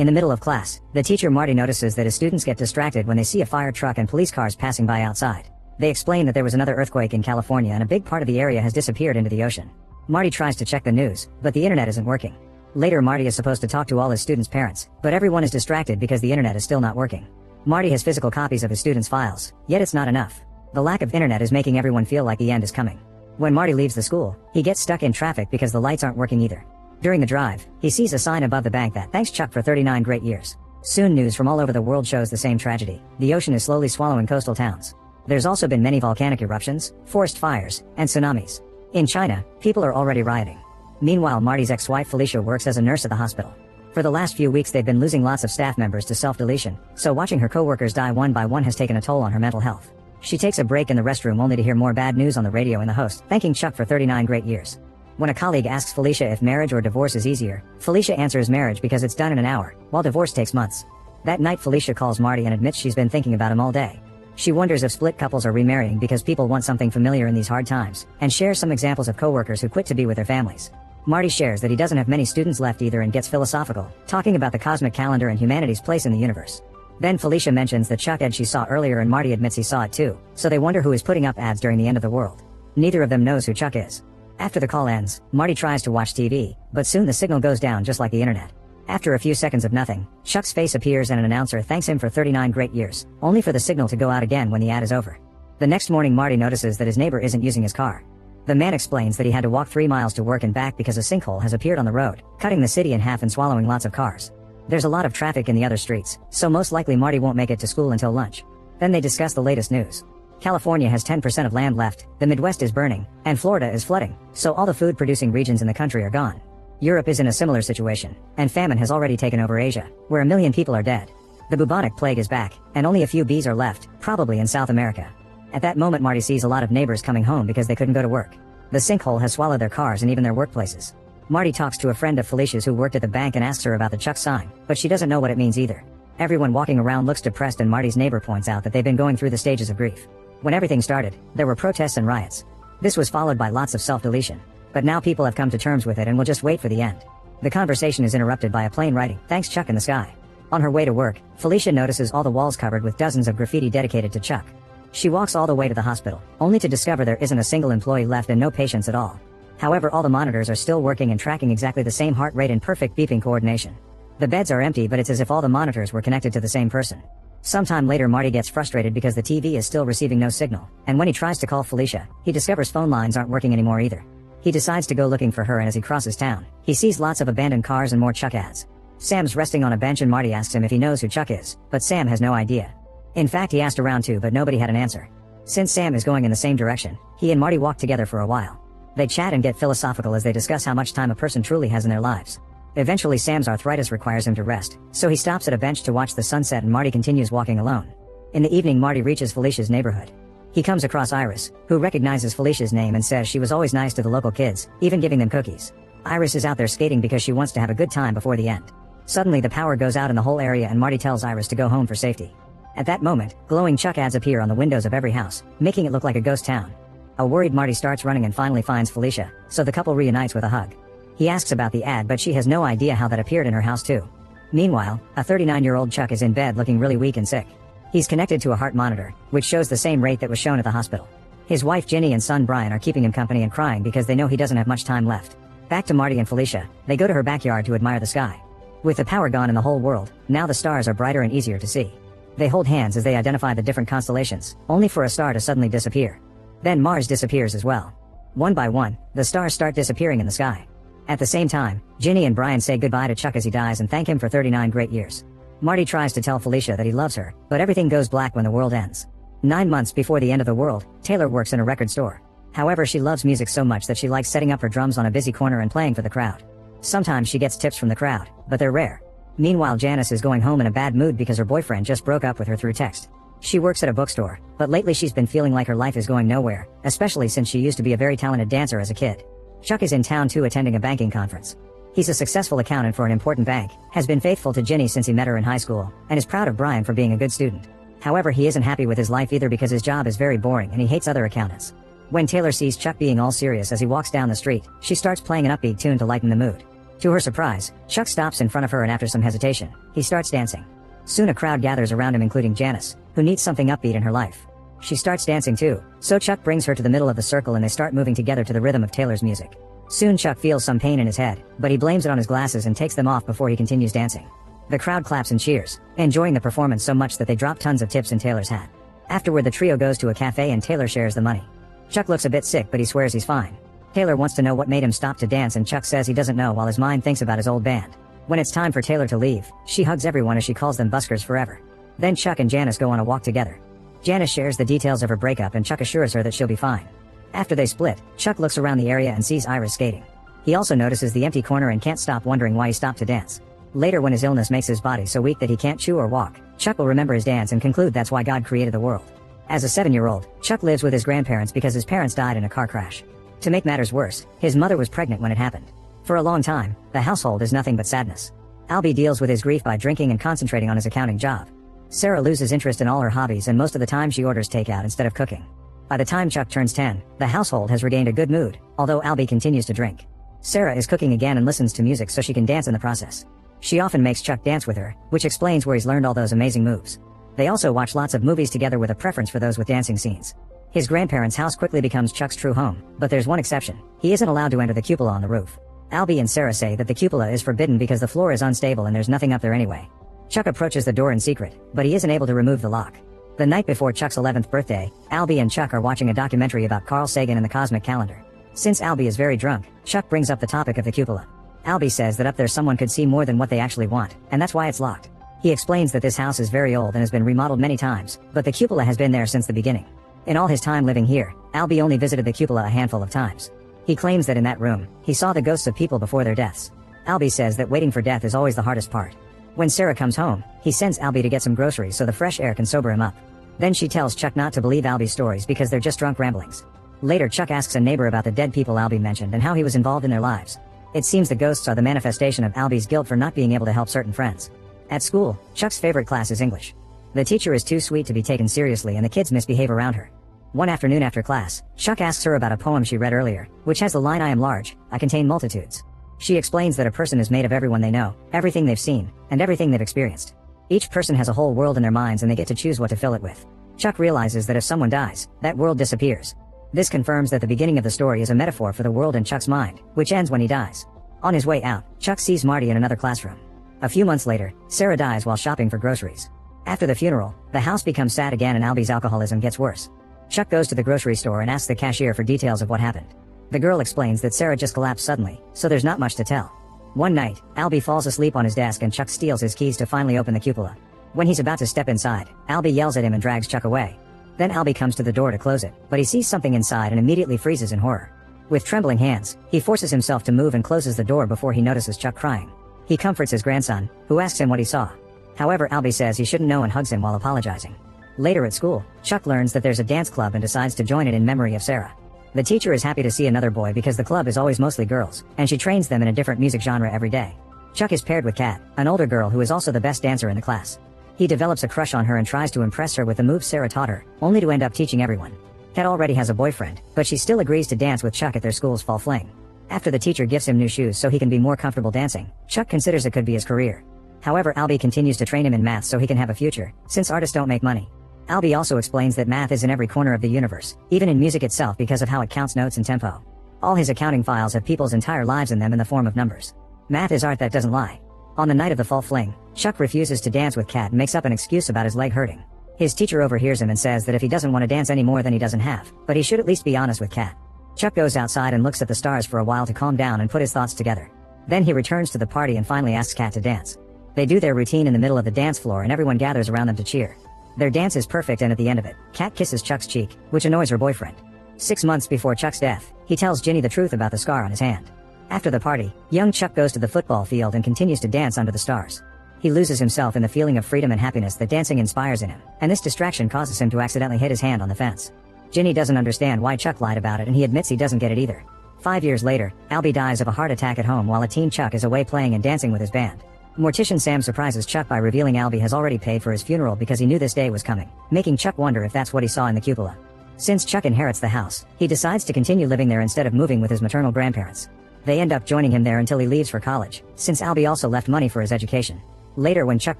In the middle of class, the teacher Marty notices that his students get distracted when they see a fire truck and police cars passing by outside. They explain that there was another earthquake in California and a big part of the area has disappeared into the ocean. Marty tries to check the news, but the internet isn't working. Later, Marty is supposed to talk to all his students' parents, but everyone is distracted because the internet is still not working. Marty has physical copies of his students' files, yet it's not enough. The lack of internet is making everyone feel like the end is coming. When Marty leaves the school, he gets stuck in traffic because the lights aren't working either. During the drive, he sees a sign above the bank that thanks Chuck for 39 great years. Soon news from all over the world shows the same tragedy. The ocean is slowly swallowing coastal towns. There's also been many volcanic eruptions, forest fires, and tsunamis. In China, people are already rioting. Meanwhile, Marty's ex-wife Felicia works as a nurse at the hospital. For the last few weeks they've been losing lots of staff members to self-deletion, so watching her co-workers die one by one has taken a toll on her mental health. She takes a break in the restroom only to hear more bad news on the radio and the host thanking Chuck for 39 great years. When a colleague asks Felicia if marriage or divorce is easier, Felicia answers marriage because it's done in an hour, while divorce takes months. That night Felicia calls Marty and admits she's been thinking about him all day. She wonders if split couples are remarrying because people want something familiar in these hard times, and shares some examples of coworkers who quit to be with their families. Marty shares that he doesn't have many students left either and gets philosophical, talking about the cosmic calendar and humanity's place in the universe. Then Felicia mentions the Chuck ad she saw earlier and Marty admits he saw it too, so they wonder who is putting up ads during the end of the world. Neither of them knows who Chuck is. After the call ends, Marty tries to watch TV, but soon the signal goes down just like the internet. After a few seconds of nothing, Chuck's face appears and an announcer thanks him for 39 great years, only for the signal to go out again when the ad is over. The next morning Marty notices that his neighbor isn't using his car. The man explains that he had to walk 3 miles to work and back because a sinkhole has appeared on the road, cutting the city in half and swallowing lots of cars. There's a lot of traffic in the other streets, so most likely Marty won't make it to school until lunch. Then they discuss the latest news. California has 10% of land left, the Midwest is burning, and Florida is flooding, so all the food-producing regions in the country are gone. Europe is in a similar situation, and famine has already taken over Asia, where 1 million people are dead. The bubonic plague is back, and only a few bees are left, probably in South America. At that moment Marty sees a lot of neighbors coming home because they couldn't go to work. The sinkhole has swallowed their cars and even their workplaces. Marty talks to a friend of Felicia's who worked at the bank and asks her about the Chuck sign, but she doesn't know what it means either. Everyone walking around looks depressed and Marty's neighbor points out that they've been going through the stages of grief. When everything started, there were protests and riots. This was followed by lots of self-deletion. But now people have come to terms with it and will just wait for the end. The conversation is interrupted by a plane writing, "Thanks Chuck" in the sky. On her way to work, Felicia notices all the walls covered with dozens of graffiti dedicated to Chuck. She walks all the way to the hospital, only to discover there isn't a single employee left and no patients at all. However, all the monitors are still working and tracking exactly the same heart rate and perfect beeping coordination. The beds are empty, but it's as if all the monitors were connected to the same person. Sometime later Marty gets frustrated because the TV is still receiving no signal, and when he tries to call Felicia, he discovers phone lines aren't working anymore either. He decides to go looking for her, and as he crosses town, he sees lots of abandoned cars and more Chuck ads. Sam's resting on a bench and Marty asks him if he knows who Chuck is, but Sam has no idea. In fact, he asked around too, but nobody had an answer. Since Sam is going in the same direction, he and Marty walk together for a while. They chat and get philosophical as they discuss how much time a person truly has in their lives. Eventually Sam's arthritis requires him to rest, so he stops at a bench to watch the sunset and Marty continues walking alone. In the evening Marty reaches Felicia's neighborhood. He comes across Iris, who recognizes Felicia's name and says she was always nice to the local kids, even giving them cookies. Iris is out there skating because she wants to have a good time before the end. Suddenly the power goes out in the whole area and Marty tells Iris to go home for safety. At that moment, glowing Chuck ads appear on the windows of every house, making it look like a ghost town. A worried Marty starts running and finally finds Felicia, so the couple reunites with a hug. He asks about the ad, but she has no idea how that appeared in her house too. Meanwhile, a 39-year-old Chuck is in bed looking really weak and sick. He's connected to a heart monitor, which shows the same rate that was shown at the hospital. His wife Ginny and son Brian are keeping him company and crying because they know he doesn't have much time left. Back to Marty and Felicia, they go to her backyard to admire the sky. With the power gone in the whole world, now the stars are brighter and easier to see. They hold hands as they identify the different constellations, only for a star to suddenly disappear. Then Mars disappears as well. One by one, the stars start disappearing in the sky. At the same time, Ginny and Brian say goodbye to Chuck as he dies and thank him for 39 great years. Marty tries to tell Felicia that he loves her, but everything goes black when the world ends. 9 months before the end of the world, Taylor works in a record store. However, she loves music so much that she likes setting up her drums on a busy corner and playing for the crowd. Sometimes she gets tips from the crowd, but they're rare. Meanwhile, Janice is going home in a bad mood because her boyfriend just broke up with her through text. She works at a bookstore, but lately she's been feeling like her life is going nowhere, especially since she used to be a very talented dancer as a kid. Chuck is in town too, attending a banking conference. He's a successful accountant for an important bank, has been faithful to Ginny since he met her in high school, and is proud of Brian for being a good student. However, he isn't happy with his life either because his job is very boring and he hates other accountants. When Taylor sees Chuck being all serious as he walks down the street, she starts playing an upbeat tune to lighten the mood. To her surprise, Chuck stops in front of her and after some hesitation, he starts dancing. Soon a crowd gathers around him including Janice, who needs something upbeat in her life. She starts dancing too, so Chuck brings her to the middle of the circle and they start moving together to the rhythm of Taylor's music. Soon Chuck feels some pain in his head, but he blames it on his glasses and takes them off before he continues dancing. The crowd claps and cheers, enjoying the performance so much that they drop tons of tips in Taylor's hat. Afterward the trio goes to a cafe and Taylor shares the money. Chuck looks a bit sick but he swears he's fine. Taylor wants to know what made him stop to dance and Chuck says he doesn't know while his mind thinks about his old band. When it's time for Taylor to leave, she hugs everyone as she calls them buskers forever. Then Chuck and Janice go on a walk together. Janice shares the details of her breakup and Chuck assures her that she'll be fine. After they split, Chuck looks around the area and sees Iris skating. He also notices the empty corner and can't stop wondering why he stopped to dance. Later when his illness makes his body so weak that he can't chew or walk, Chuck will remember his dance and conclude that's why God created the world. As a 7-year-old, Chuck lives with his grandparents because his parents died in a car crash. To make matters worse, his mother was pregnant when it happened. For a long time, the household is nothing but sadness. Albie deals with his grief by drinking and concentrating on his accounting job. Sarah loses interest in all her hobbies and most of the time she orders takeout instead of cooking. By the time Chuck turns 10, the household has regained a good mood, although Albie continues to drink. Sarah is cooking again and listens to music so she can dance in the process. She often makes Chuck dance with her, which explains where he's learned all those amazing moves. They also watch lots of movies together with a preference for those with dancing scenes. His grandparents' house quickly becomes Chuck's true home, but there's one exception. He isn't allowed to enter the cupola on the roof. Albie and Sarah say that the cupola is forbidden because the floor is unstable and there's nothing up there anyway. Chuck approaches the door in secret, but he isn't able to remove the lock. The night before Chuck's 11th birthday, Albie and Chuck are watching a documentary about Carl Sagan and the cosmic calendar. Since Albie is very drunk, Chuck brings up the topic of the cupola. Albie says that up there someone could see more than what they actually want, and that's why it's locked. He explains that this house is very old and has been remodeled many times, but the cupola has been there since the beginning. In all his time living here, Albie only visited the cupola a handful of times. He claims that in that room, he saw the ghosts of people before their deaths. Albie says that waiting for death is always the hardest part. When Sarah comes home, he sends Albie to get some groceries so the fresh air can sober him up. Then she tells Chuck not to believe Albie's stories because they're just drunk ramblings. Later Chuck asks a neighbor about the dead people Albie mentioned and how he was involved in their lives. It seems the ghosts are the manifestation of Albie's guilt for not being able to help certain friends. At school, Chuck's favorite class is English. The teacher is too sweet to be taken seriously and the kids misbehave around her. One afternoon after class, Chuck asks her about a poem she read earlier, which has the line "I am large, I contain multitudes." She explains that a person is made of everyone they know, everything they've seen, and everything they've experienced. Each person has a whole world in their minds and they get to choose what to fill it with. Chuck realizes that if someone dies, that world disappears. This confirms that the beginning of the story is a metaphor for the world in Chuck's mind, which ends when he dies. On his way out, Chuck sees Marty in another classroom. A few months later, Sarah dies while shopping for groceries. After the funeral, the house becomes sad again and Albie's alcoholism gets worse. Chuck goes to the grocery store and asks the cashier for details of what happened. The girl explains that Sarah just collapsed suddenly, so there's not much to tell. One night, Albie falls asleep on his desk and Chuck steals his keys to finally open the cupola. When he's about to step inside, Albie yells at him and drags Chuck away. Then Albie comes to the door to close it, but he sees something inside and immediately freezes in horror. With trembling hands, he forces himself to move and closes the door before he notices Chuck crying. He comforts his grandson, who asks him what he saw. However, Albie says he shouldn't know and hugs him while apologizing. Later at school, Chuck learns that there's a dance club and decides to join it in memory of Sarah. The teacher is happy to see another boy because the club is always mostly girls, and she trains them in a different music genre every day. Chuck is paired with Kat, an older girl who is also the best dancer in the class. He develops a crush on her and tries to impress her with the moves Sarah taught her, only to end up teaching everyone. Kat already has a boyfriend, but she still agrees to dance with Chuck at their school's fall fling. After the teacher gives him new shoes so he can be more comfortable dancing, Chuck considers it could be his career. However, Albie continues to train him in math so he can have a future, since artists don't make money. Albie also explains that math is in every corner of the universe, even in music itself because of how it counts notes and tempo. All his accounting files have people's entire lives in them in the form of numbers. Math is art that doesn't lie. On the night of the fall fling, Chuck refuses to dance with Kat and makes up an excuse about his leg hurting. His teacher overhears him and says that if he doesn't want to dance anymore then he doesn't have, but he should at least be honest with Kat. Chuck goes outside and looks at the stars for a while to calm down and put his thoughts together. Then he returns to the party and finally asks Kat to dance. They do their routine in the middle of the dance floor and everyone gathers around them to cheer. Their dance is perfect and at the end of it, Kat kisses Chuck's cheek, which annoys her boyfriend. 6 months before Chuck's death, he tells Ginny the truth about the scar on his hand. After the party, young Chuck goes to the football field and continues to dance under the stars. He loses himself in the feeling of freedom and happiness that dancing inspires in him, and this distraction causes him to accidentally hit his hand on the fence. Ginny doesn't understand why Chuck lied about it and he admits he doesn't get it either. 5 years later, Albie dies of a heart attack at home while a teen Chuck is away playing and dancing with his band. Mortician Sam surprises Chuck by revealing Albie has already paid for his funeral because he knew this day was coming, making Chuck wonder if that's what he saw in the cupola. Since Chuck inherits the house, he decides to continue living there instead of moving with his maternal grandparents. They end up joining him there until he leaves for college, since Albie also left money for his education. Later when Chuck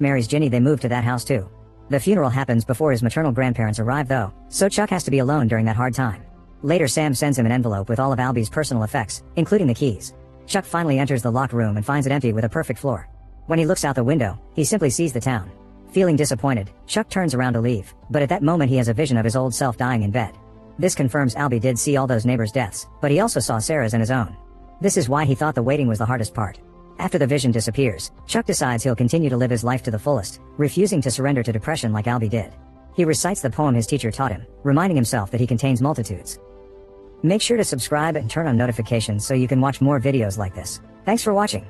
marries Ginny, they move to that house too. The funeral happens before his maternal grandparents arrive though, so Chuck has to be alone during that hard time. Later Sam sends him an envelope with all of Albie's personal effects, including the keys. Chuck finally enters the locked room and finds it empty with a perfect floor. When he looks out the window, he simply sees the town. Feeling disappointed, Chuck turns around to leave, but at that moment he has a vision of his old self dying in bed. This confirms Albie did see all those neighbors' deaths, but he also saw Sarah's and his own. This is why he thought the waiting was the hardest part. After the vision disappears, Chuck decides he'll continue to live his life to the fullest, refusing to surrender to depression like Albie did. He recites the poem his teacher taught him, reminding himself that he contains multitudes. Make sure to subscribe and turn on notifications so you can watch more videos like this. Thanks for watching.